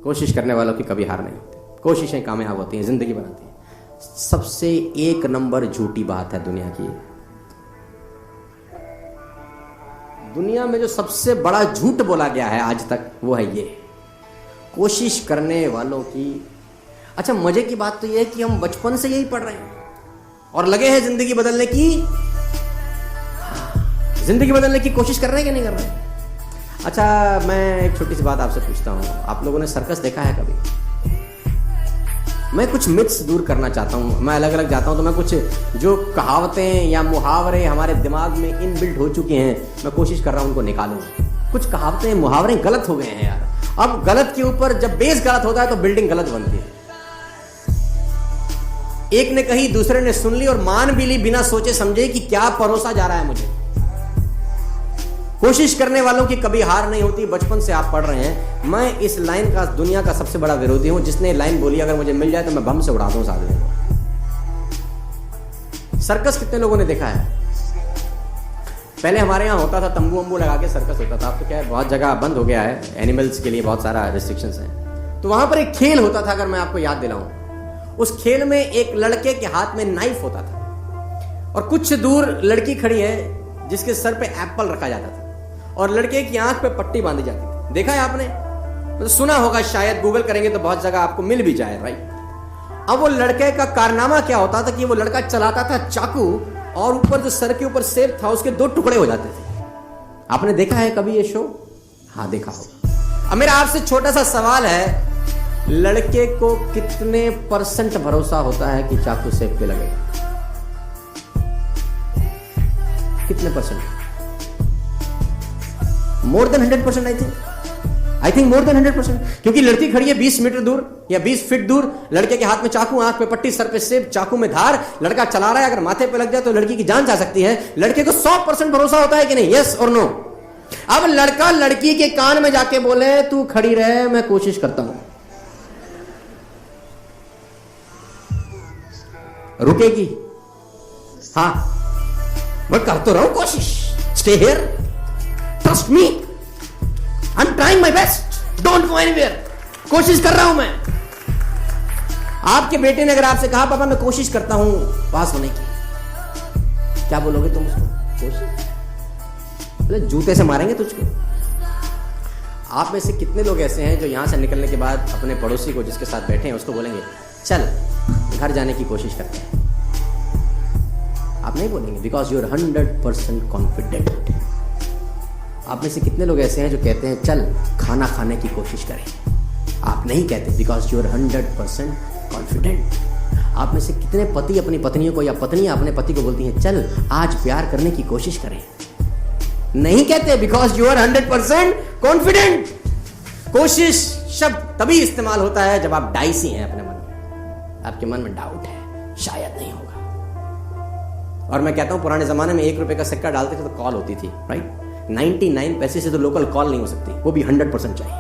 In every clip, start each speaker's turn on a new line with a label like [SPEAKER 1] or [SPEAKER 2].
[SPEAKER 1] कोशिश करने वालों की कभी हार नहीं होती, कोशिशें कामयाब होती हैं, जिंदगी बनाती हैं। सबसे एक नंबर झूठी बात है दुनिया की, दुनिया में जो सबसे बड़ा झूठ बोला गया है आज तक वो है ये, कोशिश करने वालों की। अच्छा, मजे की बात तो ये है कि हम बचपन से यही पढ़ रहे हैं और लगे हैं जिंदगी बदलने की, जिंदगी बदलने की कोशिश कर रहे हैं कि नहीं कर रहे हैं। अच्छा, मैं एक छोटी सी बात आपसे पूछता हूं, आप लोगों ने सर्कस देखा है कभी? मैं कुछ मिथ्स दूर करना चाहता हूं, मैं अलग अलग जाता हूं तो मैं कुछ जो कहावतें या मुहावरे हमारे दिमाग में इनबिल्ट हो चुके हैं, मैं कोशिश कर रहा हूं उनको निकालूं। कुछ कहावतें मुहावरे गलत हो गए हैं यार। अब गलत के ऊपर जब बेस गलत होता है तो बिल्डिंग गलत बनती है। एक ने कही, दूसरे ने सुन ली और मान भी ली बिना सोचे समझे कि क्या परोसा जा रहा है मुझे। कोशिश करने वालों की कभी हार नहीं होती, बचपन से आप पढ़ रहे हैं। मैं इस लाइन का दुनिया का सबसे बड़ा विरोधी हूं, जिसने लाइन बोली अगर मुझे मिल जाए तो मैं बम से उड़ा दूं उस आदमी को। सर्कस कितने लोगों ने देखा है? पहले हमारे यहां होता था, तंबू वंबू लगा के सर्कस होता था। अब तो क्या है, बहुत जगह बंद हो गया है, एनिमल्स के लिए बहुत सारा रिस्ट्रिक्शंस है। तो वहां पर एक खेल होता था, अगर मैं आपको याद दिलाऊं, उस खेल में एक लड़के के हाथ में नाइफ होता था और कुछ दूर लड़की खड़ी है जिसके सर पे एप्पल रखा जाता था और लड़के की आंख पे पट्टी बांधी जाती थी। देखा है आपने? तो सुना होगा शायद, गूगल करेंगे तो बहुत जगह आपको मिल भी जाए, राइट। अब वो लड़के का कारनामा क्या होता था कि वो लड़का चलाता था चाकू और ऊपर जो सर के ऊपर सेब था उसके 2 टुकड़े हो जाते थे। आपने देखा है कभी ये शो? हाँ, देखा होगा। अब मेरा आपसे छोटा सा सवाल है, लड़के को कितने % भरोसा होता है कि चाकू सेब पे लगेगा? कितने %? More than 100% I think more than 100%, क्योंकि लड़की खड़ी है 20 मीटर दूर या 20 फीट दूर, लड़के के हाथ में चाकू, आंख पे पट्टी, सर पे सेब, चाकू में धार, लड़का चला रहा है। अगर माथे पे लग जाए तो लड़की की जान जा सकती है। लड़के को 100% भरोसा होता है कि नहीं? यस और नो? अब लड़का लड़की के कान में जाके बोले तू खड़ी रहे, मैं कोशिश करता हूं, रुकेगी? हाँ, मैं कर तो रहा हूं कोशिश, stay here, trust me, I am trying my best, don't go anywhere, कोशिश कर रहा हूं मैं। आपके बेटे ने अगर आपसे कहा पापा मैं कोशिश करता हूं पास होने की, क्या बोलोगे तुम उसको? कोशिश? बोले जूते से मारेंगे तुझको। आप में से कितने लोग ऐसे हैं जो यहां से निकलने के बाद अपने पड़ोसी को जिसके साथ बैठे हैं उसको बोलेंगे चल घर जाने की कोशिश करते हैं? आप नहीं बोलेंगे, बिकॉज यू आर 100% कॉन्फिडेंट। आप में से कितने लोग ऐसे हैं जो कहते हैं चल खाना खाने की कोशिश करें? आप नहीं कहते, बिकॉज यू आर 100% कॉन्फिडेंट। आप में से कितने पति अपनी पत्नियों को या पत्नियां अपने पति को बोलती हैं चल आज प्यार करने की कोशिश करें? नहीं कहते, बिकॉज यू आर 100% कॉन्फिडेंट। कोशिश शब्द तभी इस्तेमाल होता है जब आप डाइसी हैं अपने मन में, आपके मन में डाउट है शायद नहीं होगा। और मैं कहता हूं पुराने जमाने में 1 रुपए का सिक्का डालते थे तो कॉल होती थी, राइट। 99 पैसे से तो लोकल कॉल नहीं हो सकती, वो भी 100% चाहिए।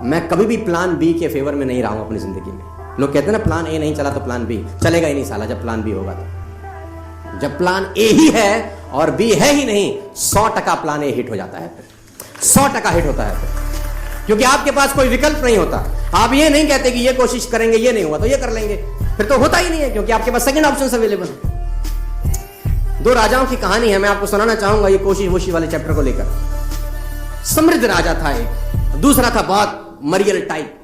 [SPEAKER 1] मैं कभी भी प्लान बी के फेवर में नहीं रहा हूं अपनी जिंदगी में। लोग कहते हैं ना प्लान ए नहीं चला तो प्लान बी चलेगा ही नहीं साला, जब प्लान बी होगा तो। जब प्लान ए ही है और बी है ही नहीं, 100% प्लान ए हिट हो जाता है, 100% हिट होता है फिर, क्योंकि आपके पास कोई विकल्प नहीं होता। आप ये नहीं कहते कि ये कोशिश करेंगे, ये नहीं हुआ तो ये कर लेंगे, फिर तो होता ही नहीं है, क्योंकि आपके पास सेकंड ऑप्शन अवेलेबल है। 2 राजाओं की कहानी है, मैं आपको सुनाना चाहूंगा ये कोशिश वोशी वाले चैप्टर को लेकर। समृद्ध राजा था एक, दूसरा था बहुत मरियल टाइप।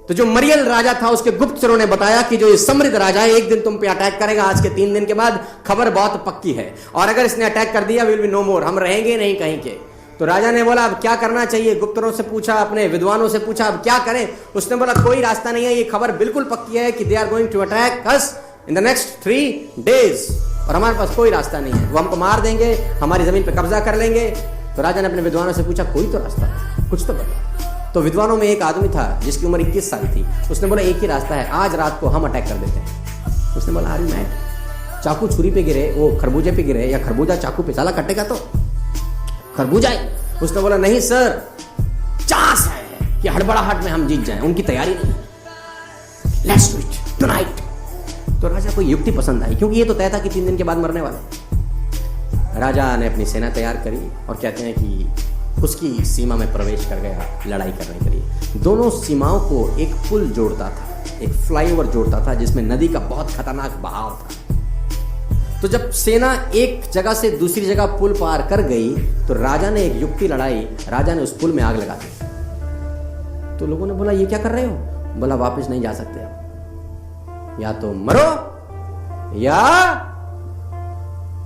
[SPEAKER 1] तो जो मरियल राजा था उसके गुप्तचरों ने बताया कि जो ये समृद्ध राजा है एक दिन तुम पे अटैक करेगा, आज के 3 दिन के बाद, खबर बहुत पक्की है, और अगर इसने अटैक कर दिया विल बी नो मोर, हम रहेंगे नहीं कहीं के। तो राजा ने बोला अब क्या करना चाहिए? गुप्तचरों से पूछा, अपने विद्वानों से पूछा अब क्या करें? उसने बोला कोई रास्ता नहीं है, ये खबर बिल्कुल पक्की है कि they are going to attack us in the next 3 days, और हमारे पास कोई रास्ता नहीं है, वो हमको मार देंगे, हमारी जमीन पे कब्जा कर लेंगे। तो राजा ने अपने विद्वानों से पूछा कोई तो रास्ता है, कुछ तो बता। तो विद्वानों में एक आदमी था जिसकी उम्र 21 साल थी, उसने बोला एक ही रास्ता है, आज रात को हम अटैक कर देते हैं। उसने बोला आर यू मैड? चाकू छुरी पे गिरे, वो खरबूजे पे गिरे, या खरबूजा चाकू पे, साला कटेगा तो खरबूजा ही। उसने बोला नहीं सर, चांस है कि हड़बड़ाहट में हम जीत जाएं, उनकी तैयारी नहीं है, लेट्स डू इट टुनाइट। तो राजा को युक्ति पसंद आई, क्योंकि ये तो तय था कि 3 दिन के बाद मरने वाला। राजा ने अपनी सेना तैयार करी और कहते हैं कि उसकी सीमा में प्रवेश कर गया लड़ाई करने के लिए। दोनों सीमाओं को एक पुल जोड़ता था, एक फ्लाईओवर जोड़ता था जिसमें नदी का बहुत खतरनाक बहाव था। तो जब सेना एक जगह से दूसरी जगह पुल पार कर गई तो राजा ने एक युक्ति लड़ाई, राजा ने उस पुल में आग लगा दी। तो लोगों ने बोला ये क्या कर रहे हो? बोला वापस नहीं जा सकते, या तो मरो या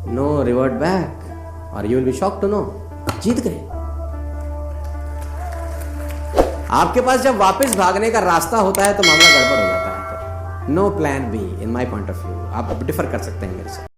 [SPEAKER 1] नो रिवर्ट बैक और you will be shocked to know. जीत गए। आपके पास जब वापस भागने का रास्ता होता है तो मामला गड़बड़ हो जाता है। No plan B in my point of view. आप डिफर कर सकते हैं मेरे से।